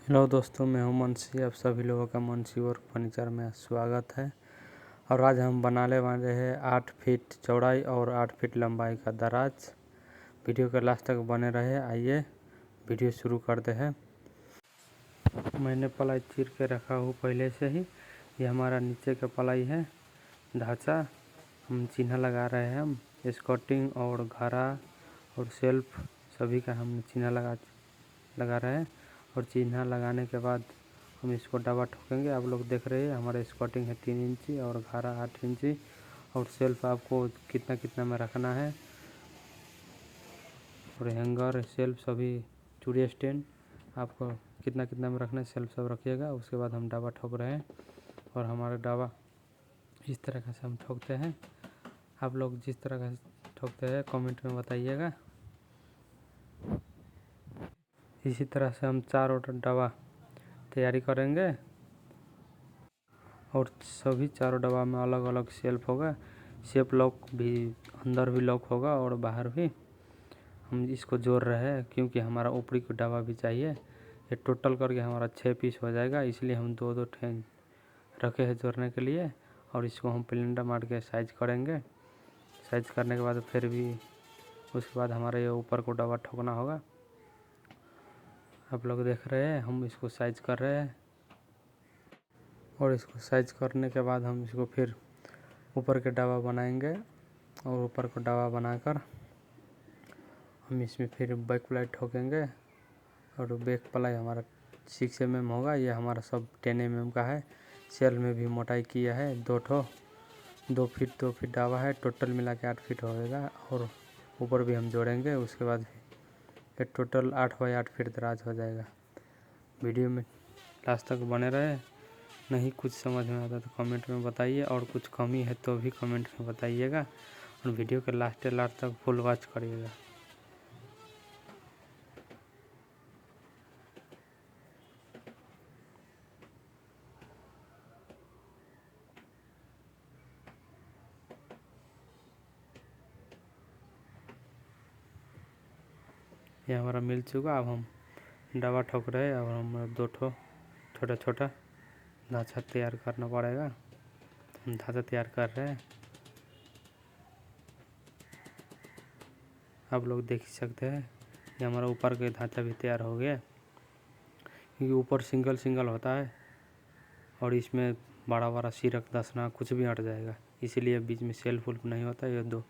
Hello दोस्तों, मैं हूं मुंशी। आप सभी लोगों का मुंशी और फर्नीचर में स्वागत है। और आज हम बनाने वाले हैं 8 फीट चौड़ाई और 8 फीट लंबाई का दराज। वीडियो के लास्ट तक बने रहे। आइए वीडियो शुरू करते हैं। मैंने पलाई चीर के रखा हूँ पहले से ही। ये हमारा नीचे का पलाई है, ढांचा। हम चिन्ह लगा रहे हैं। हम स्कर्टिंग और घरा और सेल्फ सभी का हम चिन्ह लगा रहे हैं। और चिन्ह लगाने के बाद हम इसको डबा ठोकेंगे। आप लोग देख रहे हैं हमारा स्कर्टिंग है 3 इंची और घारा 8 इंची और सेल्फ आपको कितना कितना में रखना है। और हैंगर सेल्फ सभी चूड़ी स्टैंड आपको कितना कितना में रखना है, सेल्फ सब रखिएगा। उसके बाद हम डबा ठोक रहे हैं और हमारा डबा इस तरह से हम ठोकते हैं। आप लोग जिस तरह का ठोकते हैं कमेंट में बताइएगा। इसी तरह से हम 4 डबा तैयारी करेंगे और सभी 4 डब्बा में अलग अलग सेल्फ होगा। सेल्फ लॉक भी अंदर भी लॉक होगा और बाहर भी। हम इसको जोड़ रहे हैं क्योंकि हमारा ऊपरी को डब्बा भी चाहिए। ये टोटल करके हमारा 6 पीस हो जाएगा, इसलिए हम 2-2 ठेन रखे हैं जोड़ने के लिए। और इसको हम प्लेंडर मार के साइज करेंगे। साइज करने के बाद फिर भी उसके बाद हमारे ये ऊपर को डब्बा ठोकना होगा। आप लोग देख रहे हैं हम इसको साइज कर रहे हैं। और इसको साइज करने के बाद हम इसको फिर ऊपर के डब्बा बनाएंगे और ऊपर को डब्बा बनाकर हम इसमें फिर बैक प्लाई ठोकेंगे। और बैक प्लाई हमारा 6 mm होगा। ये हमारा सब 10 mm का है। सेल में भी मोटाई किया है 2 फीट डब्बा है। टोटल मिला के 8 फीट होएगा और ऊपर भी हम जोड़ेंगे। उसके बाद ये टोटल 8 बाई 8 फीट दराज हो जाएगा। वीडियो में लास्ट तक बने रहे। नहीं कुछ समझ में आता तो कमेंट में बताइए और कुछ कमी है तो भी कमेंट में बताइएगा। और वीडियो के लास्ट तक फुल वॉच करिएगा। ये हमारा मिल चुका। अब हम डब्बा ठोक रहे हैं। अब हम 2 छोटा छोटा ढांचा तैयार करना पड़ेगा। हम ढांचा तैयार कर रहे हैं। आप लोग देख सकते हैं ये हमारा ऊपर का ढांचा भी तैयार हो गया। क्योंकि ऊपर सिंगल होता है और इसमें बड़ा सिरक दसना कुछ भी हट जाएगा, इसीलिए बीच में सेल्फ उल्फ नहीं होता। ये दो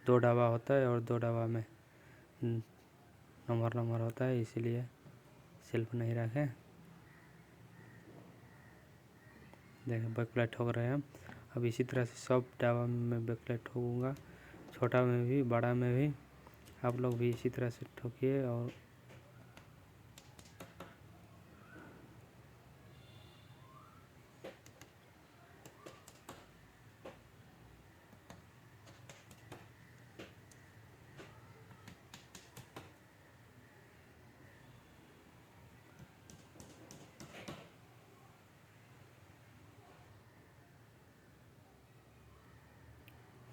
डब्बा होता है और 2 डब्बा में नंबर होता है, इसीलिए सेल्फ नहीं रखें। देखें बैक प्लाई ठोक रहे हैं हम। अब इसी तरह से सब डब्बा में मैं बैक प्लाई ठोकूँगा, छोटा में भी बड़ा में भी। आप लोग भी इसी तरह से ठोकिए। और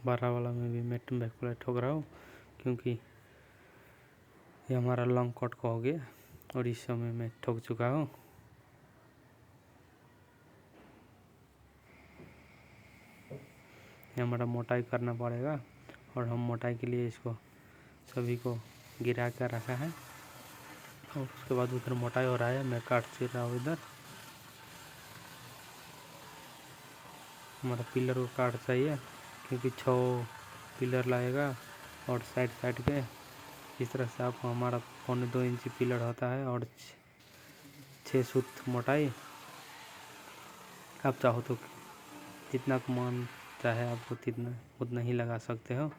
बड़ा वाला में भी मैं बैक प्लाई ठोक रहा हूँ क्योंकि ये हमारा लॉन्ग कट का हो गया और इस समय मैं ठोक चुका हूँ। ये हमारा मोटाई करना पड़ेगा और हम मोटाई के लिए इसको सभी को गिरा कर रखा है। और उसके बाद उधर मोटाई हो रहा है, मैं काट चीर रहा हूँ। इधर हमारा पिलर को काट चाहिए क्योंकि 6 पिलर लगेगा और साइड के इस तरह से आपको हमारा 1.25 इंची पिलर होता है और 6 सूत मोटाई। आप चाहो तो जितना मन चाहे आपको उतना ही लगा सकते हो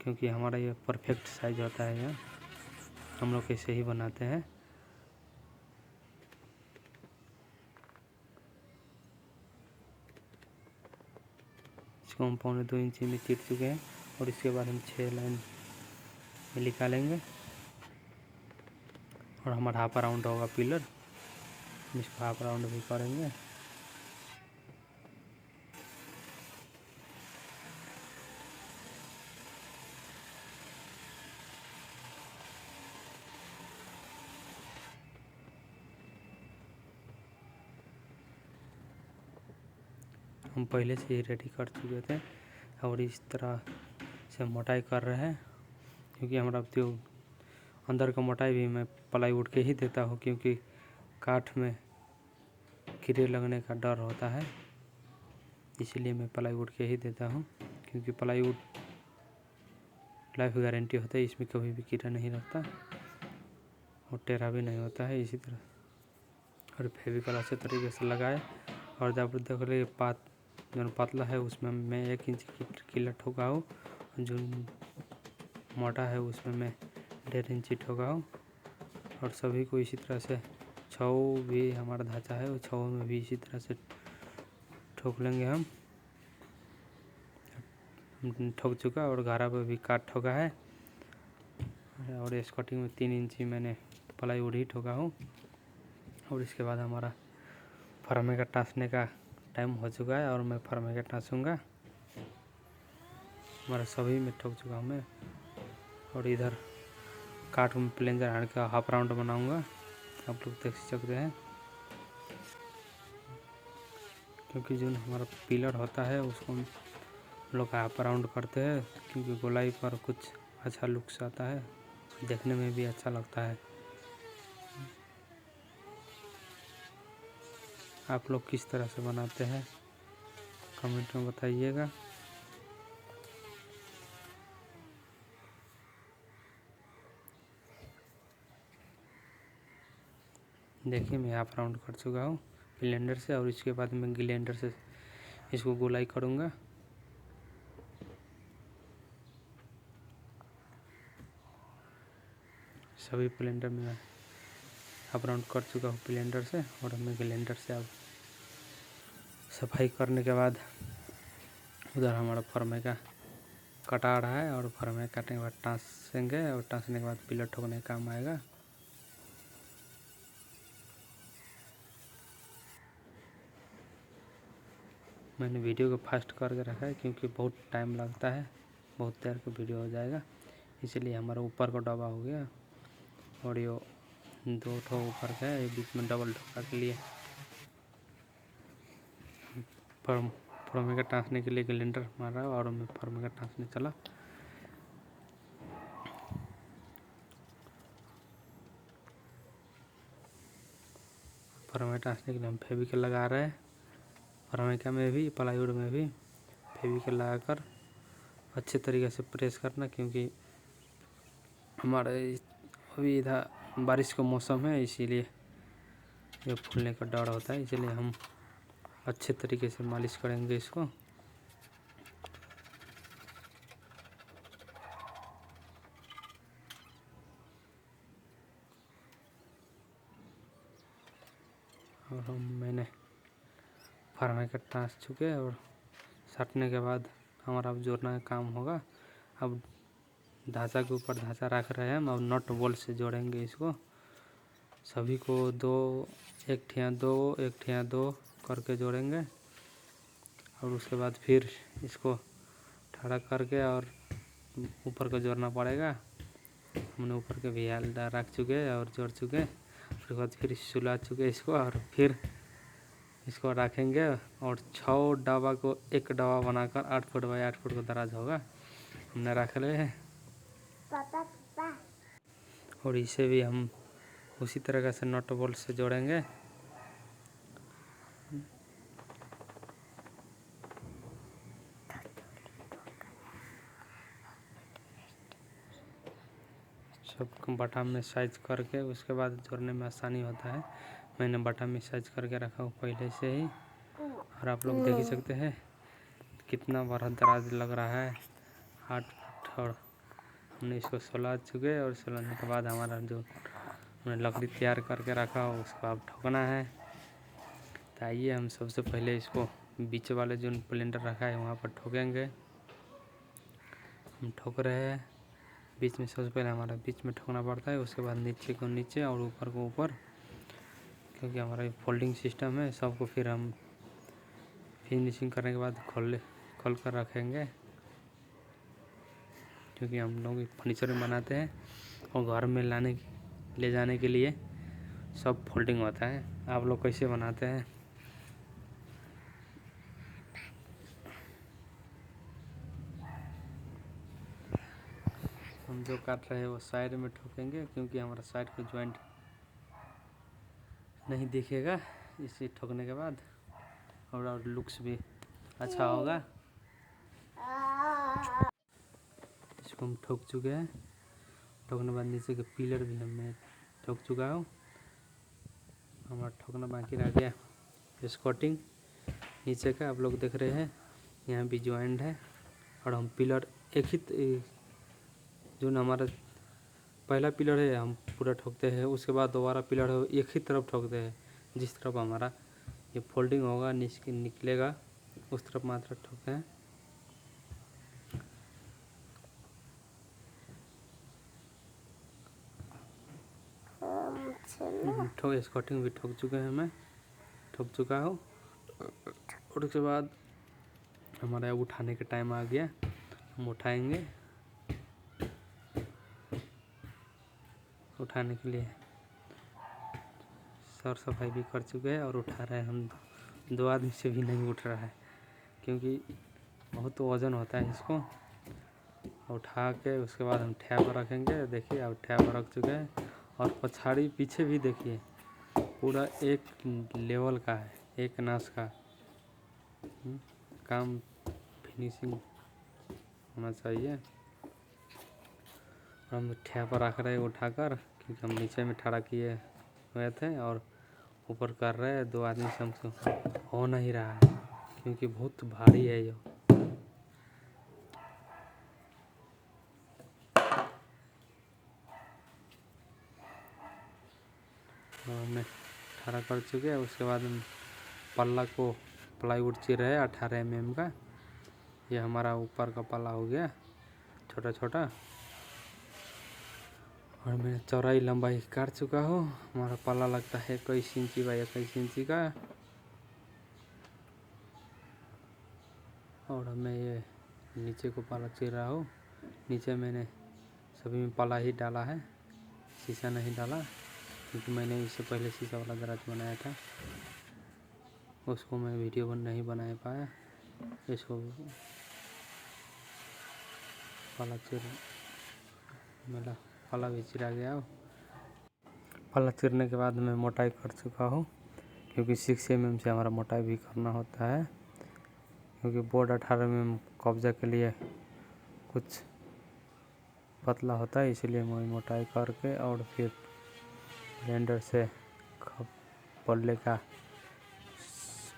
क्योंकि हमारा ये परफेक्ट साइज होता है। यह हम लोग ऐसे ही बनाते हैं। इसको हम 1.25 इंची में चीर चुके हैं और इसके बाद हम 6 लाइन में निकालेंगे और हमारा हाफ राउंड होगा पिलर। इसको हाफ राउंड भी करेंगे। हम पहले से ही रेडी कर चुके थे और इस तरह से मोटाई कर रहे हैं, क्योंकि हमारा जो अंदर का मोटाई भी मैं प्लाईवुड के ही देता हूँ, क्योंकि काठ में कीड़े लगने का डर होता है, इसीलिए मैं प्लाईवुड के ही देता हूँ। क्योंकि प्लाईवुड लाइफ गारंटी होता है, इसमें कभी भी कीड़ा नहीं लगता और टेढ़ा भी नहीं होता है। इसी तरह और फेविकॉल अच्छे तरीके से लगाए और जब देख लो ये जो पतला है उसमें मैं 1 इंच की कीला ठोका हूँ, जो मोटा है उसमें मैं 1.5 इंची ठोका हूँ। और सभी को इसी तरह से छऊ भी हमारा ढांचा है, वो छऊ में भी इसी तरह से ठोक लेंगे हम। ठोक चुका और घारा पे भी काट ठोका है और स्कर्टिंग में 3 इंची मैंने प्लाईवुड ही ठोका हूँ। और इसके बाद हमारा फरमे का टाँसने का टाइम हो चुका है और मैं फरमे का टाँसूँगा। हमारा सभी में ठोक चुका हूँ मैं। और इधर काट में प्लेंजर हार्ड का हाफ राउंड बनाऊँगा, आप लोग देख सकते हैं। क्योंकि जो हमारा पिलर होता है उसको हम लोग हाफ राउंड करते हैं, क्योंकि गोलाई पर कुछ अच्छा लुक्स आता है, देखने में भी अच्छा लगता है। आप लोग किस तरह से बनाते हैं कमेंट में बताइएगा। देखिए मैं हाफ राउंड कर चुका हूँ ब्लेंडर से और इसके बाद मैं ग्लेंडर से इसको गोलाई करूँगा। सभी ब्लेंडर में हाफ राउंड कर चुका हूँ ब्लेंडर से और मैं ग्लेंडर से अब सफाई करने के बाद उधर हमारा फरमे का कटा रहा है और फरमे काटने के बाद टाँसेंगे और टाँसने के बाद पिलर ठोकने का काम आएगा। मैंने वीडियो को फास्ट करके रखा है क्योंकि बहुत टाइम लगता है, बहुत देर का वीडियो हो जाएगा, इसलिए हमारा ऊपर का डब्बा हो गया और ये 2 ठो ऊपर का है, बीच में डबल ढोका के लिए फरमे का टाँसने के लिए ग्लेंडर मारा और मैं फरमे का टाँसने चला। फरमे टाँसने के लिए हम फेविकॉल लगा रहे हैं, फरमेका में भी प्लाईवुड में भी फेविकॉल लगाकर अच्छे तरीके से प्रेस करना, क्योंकि हमारे अभी इधर बारिश का मौसम है, इसीलिए ये फूलने का डर होता है, इसलिए हम अच्छे तरीके से मालिश करेंगे इसको। और मैंने फरमे का टाँस चुके और साटने के बाद हमारा अब जोड़ना का काम होगा। अब ढांचा के ऊपर ढांचा रख रहे हैं हम, अब नट बोल्ट से जोड़ेंगे इसको। सभी को 2 1 ठिया 2 1 ठिया 2 करके जोड़ेंगे और उसके बाद फिर इसको खड़ा करके और ऊपर को जोड़ना पड़ेगा। हमने ऊपर के भी हाल रख चुके और जोड़ चुके, उसके बाद फिर सुला चुके इसको और फिर इसको रखेंगे और 6 डब्बा को एक डब्बा बनाकर 8 फुट बाई 8 फुट का दराज होगा, हमने रख ले हैं। और इसे भी हम उसी तरह से नट बोल्ट से जोड़ेंगे। सब बटा में साइज करके उसके बाद जोड़ने में आसानी होता है। मैंने बटा में साइज करके रखा हूँ पहले से ही, और आप लोग देख ही सकते हैं कितना बड़ा दराज लग रहा है 8 फुट। और हमने इसको सुला चुके और सुलाने के बाद हमारा जो हमने लकड़ी तैयार करके रखा हो उसको अब ठोकना है। तो आइए हम सबसे पहले इसको बीच वाले जो ब्लेंडर रखा है वहाँ पर ठोकेंगे। हम ठोक रहे हैं बीच में, सबसे पहले हमारा बीच में ठोकना पड़ता है, उसके बाद नीचे को नीचे और ऊपर को ऊपर, क्योंकि हमारा फोल्डिंग सिस्टम है। सबको फिर हम फिनिशिंग करने के बाद खोल कर रखेंगे, क्योंकि हम लोग फर्नीचर में बनाते हैं और घर में ले जाने के लिए सब फोल्डिंग होता है। आप लोग कैसे बनाते हैं जो काट रहे हैं वो साइड में ठोकेंगे, क्योंकि हमारा साइड को जॉइंट नहीं दिखेगा इसी ठोकने के बाद, और लुक्स भी अच्छा होगा। इसको हम ठोक चुके हैं। ठोकने के बाद नीचे के पिलर भी हमने ठोक चुका हूँ। हमारा ठोकना बाकी रह गया स्कॉटिंग नीचे का, आप लोग देख रहे हैं यहाँ भी जॉइंट है। और हम पिलर एक ही जो हमारा पहला पिलर है हम पूरा ठोकते हैं, उसके बाद दोबारा पिलर है एक ही तरफ ठोकते हैं। जिस तरफ हमारा ये फोल्डिंग होगा निकलेगा उस तरफ मात्र ठोकते हैं। स्कॉटिंग भी ठोक चुके हैं, मैं ठोक चुका हूँ। और उसके बाद हमारा उठाने का टाइम आ गया, हम उठाएंगे। उठाने के लिए सर सफाई भी कर चुके हैं और उठा रहे हैं हम। 2 आदमी से भी नहीं उठ रहा है, क्योंकि बहुत वज़न होता है इसको। उठा के उसके बाद हम ठैया पर रखेंगे। देखिए अब ठैया पर रख चुके हैं। और पछाड़ी पीछे भी देखिए पूरा एक लेवल का है, एक नाश का काम फिनिशिंग होना चाहिए। हम ठैया पर रख रहे हैं उठाकर, क्योंकि हम नीचे में खड़ा किए हुए थे और ऊपर कर रहे हैं। 2 आदमी से हमसे हो नहीं रहा है, क्योंकि बहुत भारी है ये। हमने खड़ा कर चुके हैं। उसके बाद हम पल्ला को प्लाईवुड चिर रहे हैं 18 mm का। ये हमारा ऊपर का पल्ला हो गया छोटा छोटा। और मैं चौड़ाई लंबाई काट चुका हूँ। हमारा पल्ला लगता है 21 इंची बाई 21 इंची का। और मैं ये नीचे को पल्ला चिर रहा हूँ। नीचे मैंने सभी में पल्ला ही डाला है, शीशा नहीं डाला, क्योंकि मैंने इससे पहले शीशा वाला दराज बनाया था, उसको मैं वीडियो नहीं बना पाया। इसको पल्ला चिर मेरा पल्ला भी चिरा गया। पल्ला चिरने के बाद मैं मोटाई कर चुका हूँ, क्योंकि 6 mm से हमारा मोटाई भी करना होता है। क्योंकि बोर्ड 18 mm कब्जा के लिए कुछ पतला होता है, इसलिए मैं मोटाई करके और फिर ब्लेंडर से पल्ले का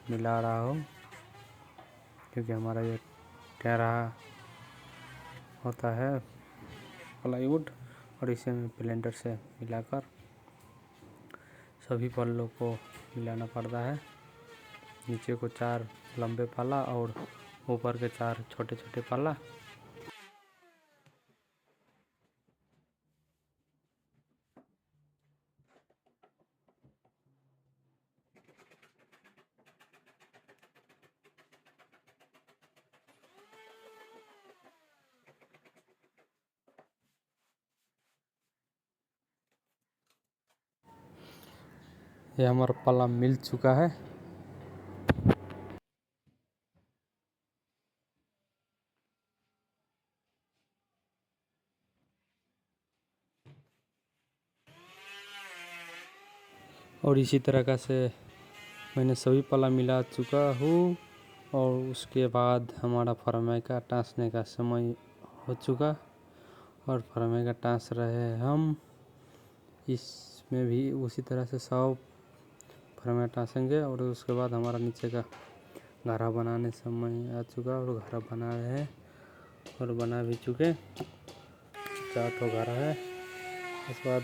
मिला रहा हूँ, क्योंकि हमारा ये टेढ़ा होता है प्लाईवुड। और इसे मैं ब्लेंडर से मिलाकर सभी पल्लों को मिलाना पड़ता है। नीचे को 4 लंबे पल्ला और ऊपर के 4 छोटे छोटे पल्ला। ये हमारा पल्ला मिल चुका है। और इसी तरह से मैंने सभी पल्ला मिला चुका हूँ। और उसके बाद हमारा फरमाइका टाँसने का समय हो चुका। और फरमाइका टाँस रहे हैं हम। इसमें भी उसी तरह से 100 फरमाइका टाँसेंगे। और उसके बाद हमारा नीचे का घड़ा बनाने समय आ चुका और घड़ा बना रहे हैं और बना भी चुके। 4 ठो घड़ा है। उसके बाद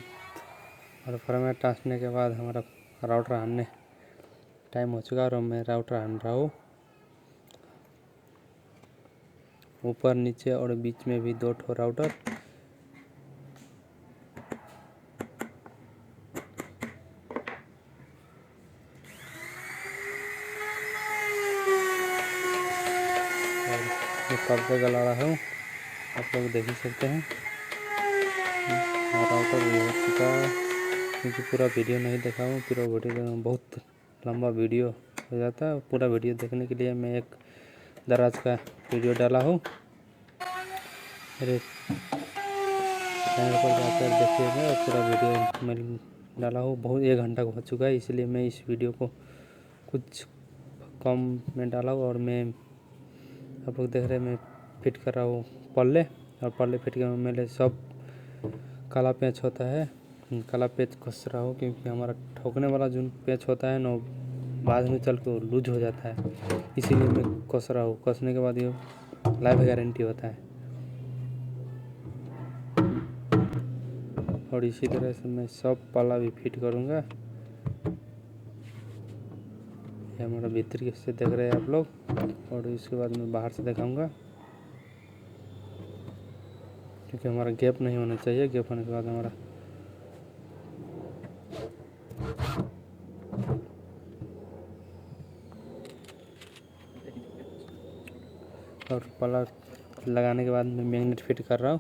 और फरमाइका टाँसने के बाद हमारा राउटर हानने टाइम हो चुका और मैं राउटर हान रहा हूँ। ऊपर नीचे और बीच में भी 2 ठो राउटर। कब्जा गला रहा हूँ, आप लोग देख ही सकते हैं। राउटर भी हो चुका है, क्योंकि पूरा वीडियो नहीं देखा हूँ। पूरा वीडियो बहुत लंबा वीडियो हो जाता है। पूरा वीडियो देखने के लिए मैं एक दराज का वीडियो डाला हूँ। मेरे चैनल पर जाकर देखिएगा। पूरा वीडियो मैं डाला हूँ, बहुत 1 घंटा हो चुका है, इसलिए मैं इस वीडियो को कुछ कम में डाला हूँ। और मैं आप लोग देख रहे हैं मैं फिट कर रहा हूँ पल्ले, और पल्ले फिट के मेरे सब काला पेंच होता है, काला पेंच घस रहा हूँ, क्योंकि हमारा ठोकने वाला जो पेंच होता है ना बाद में चल के लूज हो जाता है, इसीलिए मैं कस रहा हूँ। कसने के बाद ये लाइफ गारंटी होता है। और इसी तरह से मैं सब पाला भी फिट करूँगा। ये हमारा भीतर से देख रहे हैं आप लोग, और इसके बाद मैं बाहर से दिखाऊंगा, क्योंकि हमारा गैप नहीं होना चाहिए। गैप होने के बाद हमारा और पाला लगाने के बाद मैं मैग्नेट फिट कर रहा हूँ।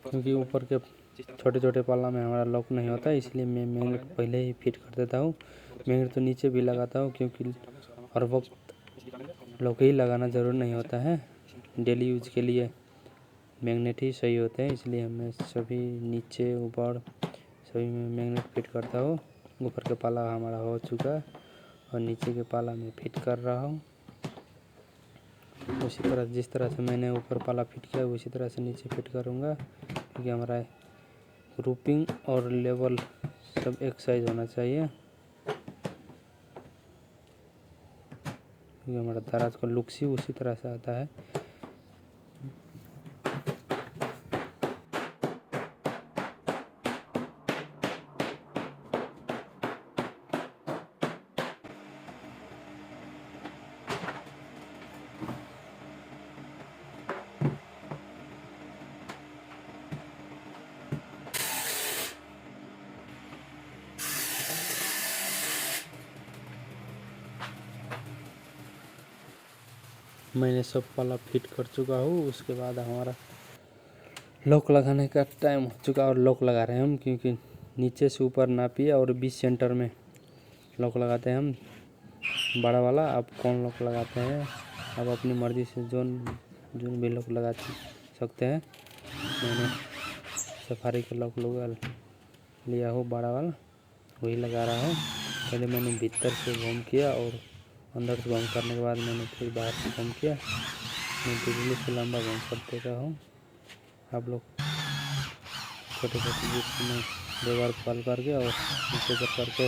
क्योंकि ऊपर के छोटे छोटे पाला में हमारा लॉक नहीं होता, इसलिए मैं मैग्नेट पहले ही फिट कर देता हूँ। मैग्नेट तो नीचे भी लगाता हूँ, क्योंकि हर वक्त लॉक ही लगाना ज़रूर नहीं होता है। डेली यूज के लिए मैग्नेट ही सही होते हैं, इसलिए मैं सभी नीचे ऊपर सभी में मैग्नेट फिट करता हूँ। ऊपर के पाला हमारा हो चुका है, और नीचे के पाला में फिट कर रहा हूँ। उसी तरह जिस तरह से मैंने ऊपर पाला फिट किया उसी तरह से नीचे फिट करूँगा, क्योंकि हमारा रूपिंग और लेवल सब एक साइज होना चाहिए, क्योंकि हमारा दराज का लुक्स ही उसी तरह से आता है। मैंने सब पाला फिट कर चुका हूँ। उसके बाद हमारा लॉक लगाने का टाइम हो चुका, और लॉक लगा रहे हैं हम, क्योंकि नीचे से ऊपर नापिए और 20 सेंटर में लॉक लगाते हैं हम बड़ा वाला। आप कौन लॉक लगाते हैं, आप अपनी मर्ज़ी से जोन भी लॉक लगा सकते हैं। मैंने सफारी का लॉक लिया हो बड़ा वाला, वही लगा रहा हूँ। पहले मैंने भीतर से घूम किया, और अंदर से घूम करने के बाद मैंने फिर बाहर से घूम किया। मैं बिजली से लंबा घूम कर देता हूँ। आप लोग छोटे छोटे जिप में 2 बार कॉल करके और नीचे करके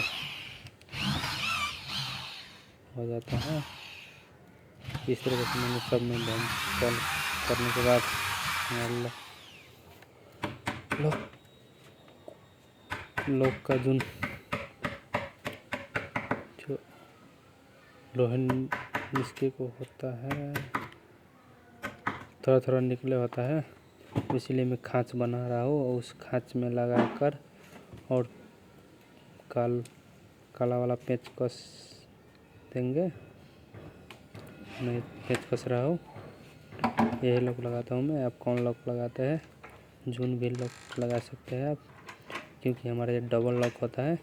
हो जाता है। इस तरह से मैंने सब में कॉल करने के बाद लॉक का जो लोहे इसके को होता है थोड़ा थोड़ा निकले होता है, इसलिए मैं खाँच बना रहा हूँ, और उस खाँच में लगाकर और काला वाला पेंच कस देंगे। मैं पेंच कस रहा हूँ, यही लॉक लगाता हूँ मैं। आप कौन लॉक लगाते हैं, जून भी लॉक लगा सकते हैं आप, क्योंकि हमारा ये डबल लॉक होता है।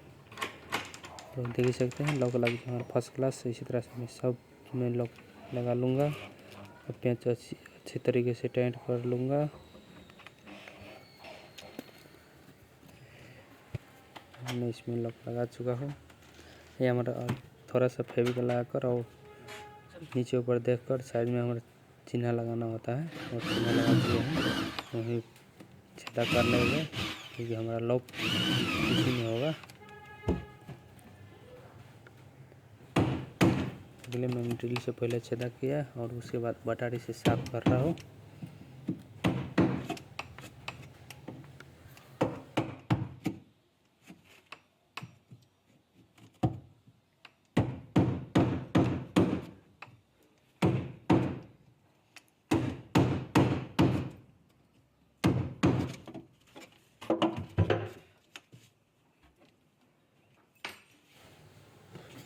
तो देख ही सकते हैं लॉक लग गया हमारा फर्स्ट क्लास। इसी तरह से मैं सब में लॉक लगा लूँगा, और पेंच अच्छी तरीके से टाइट कर लूँगा। मैं इसमें लॉक लगा चुका हूँ। ये हमारा थोड़ा सा फेविकॉल लगाकर और नीचे ऊपर देखकर साइड में हमारा चिन्ह लगाना होता है, और चिन्ह लगा दिए हैं वहीं छेदा कर लेंगे, क्योंकि हमारा लॉक इसी में होगा। इसलिए मैंने ड्रिल से पहले छेदा किया, और उसके बाद बटारी से साफ कर रहा हूँ।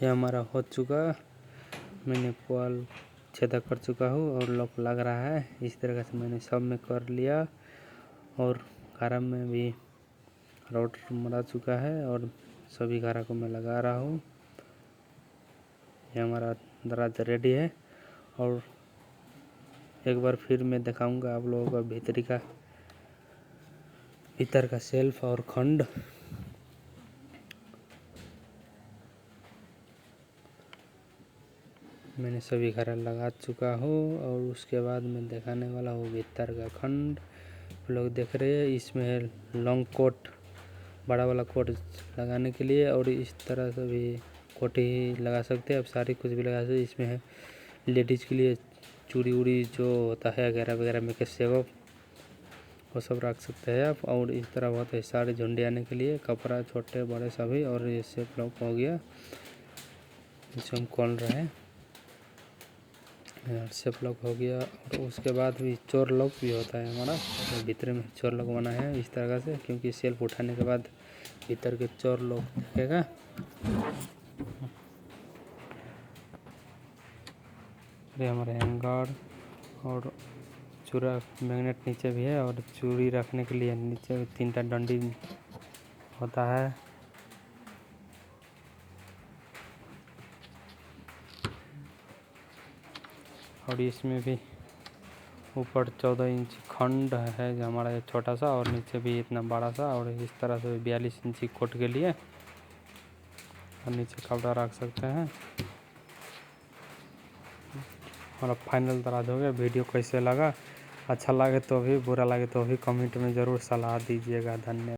ये हमारा हो चुका, मैंने पुआल छेदा कर चुका हूँ और लॉक लग रहा है। इस तरह से मैंने सब में कर लिया और घारा में भी रॉड मरा चुका है और सभी घारा को मैं लगा रहा हूँ। ये हमारा दरवाजा रेडी है और एक बार फिर मैं दिखाऊंगा आप लोगों का भीतर का शेल्फ और खंड। मैंने सभी घारा लगा चुका हूँ और उसके बाद मैं दिखाने वाला हूँ भीतर का खंड। लोग देख रहे हैं, इसमें है लॉन्ग कोट, बड़ा वाला कोट लगाने के लिए, और इस तरह से भी कोट ही लगा सकते हैं। अब सारी कुछ भी लगा सकते हैं। इसमें है लेडीज़ के लिए चूड़ी उड़ी जो होता है वगैरह वगैरह में कैसे वो सब रख सकते हैं आप। और इस तरह बहुत है सारे झुंडे आने के लिए कपड़ा छोटे बड़े सभी। और ये सेप लॉक हो गया, इसे हम खोल रहे हैं। सेप लॉक हो गया और उसके बाद भी चोर लॉक भी होता है हमारा। तो भीतर में चोर लॉक बना है इस तरह से, क्योंकि सेल्फ उठाने के बाद भीतर के चोर लॉक दिखेगा। ये हमारे हैंगर और चूड़ा मैग्नेट नीचे भी है और चूड़ी रखने के लिए नीचे 3टा डंडी होता है। और इसमें भी ऊपर 14 इंच खंड है जो हमारा एक छोटा सा, और नीचे भी इतना बड़ा सा। और इस तरह से 42 इंची कोट के लिए और नीचे कपड़ा रख सकते हैं। और अब फाइनल दराज हो गया। वीडियो कैसे लगा, अच्छा लगे तो भी बुरा लगे तो भी कमेंट में ज़रूर सलाह दीजिएगा। धन्यवाद।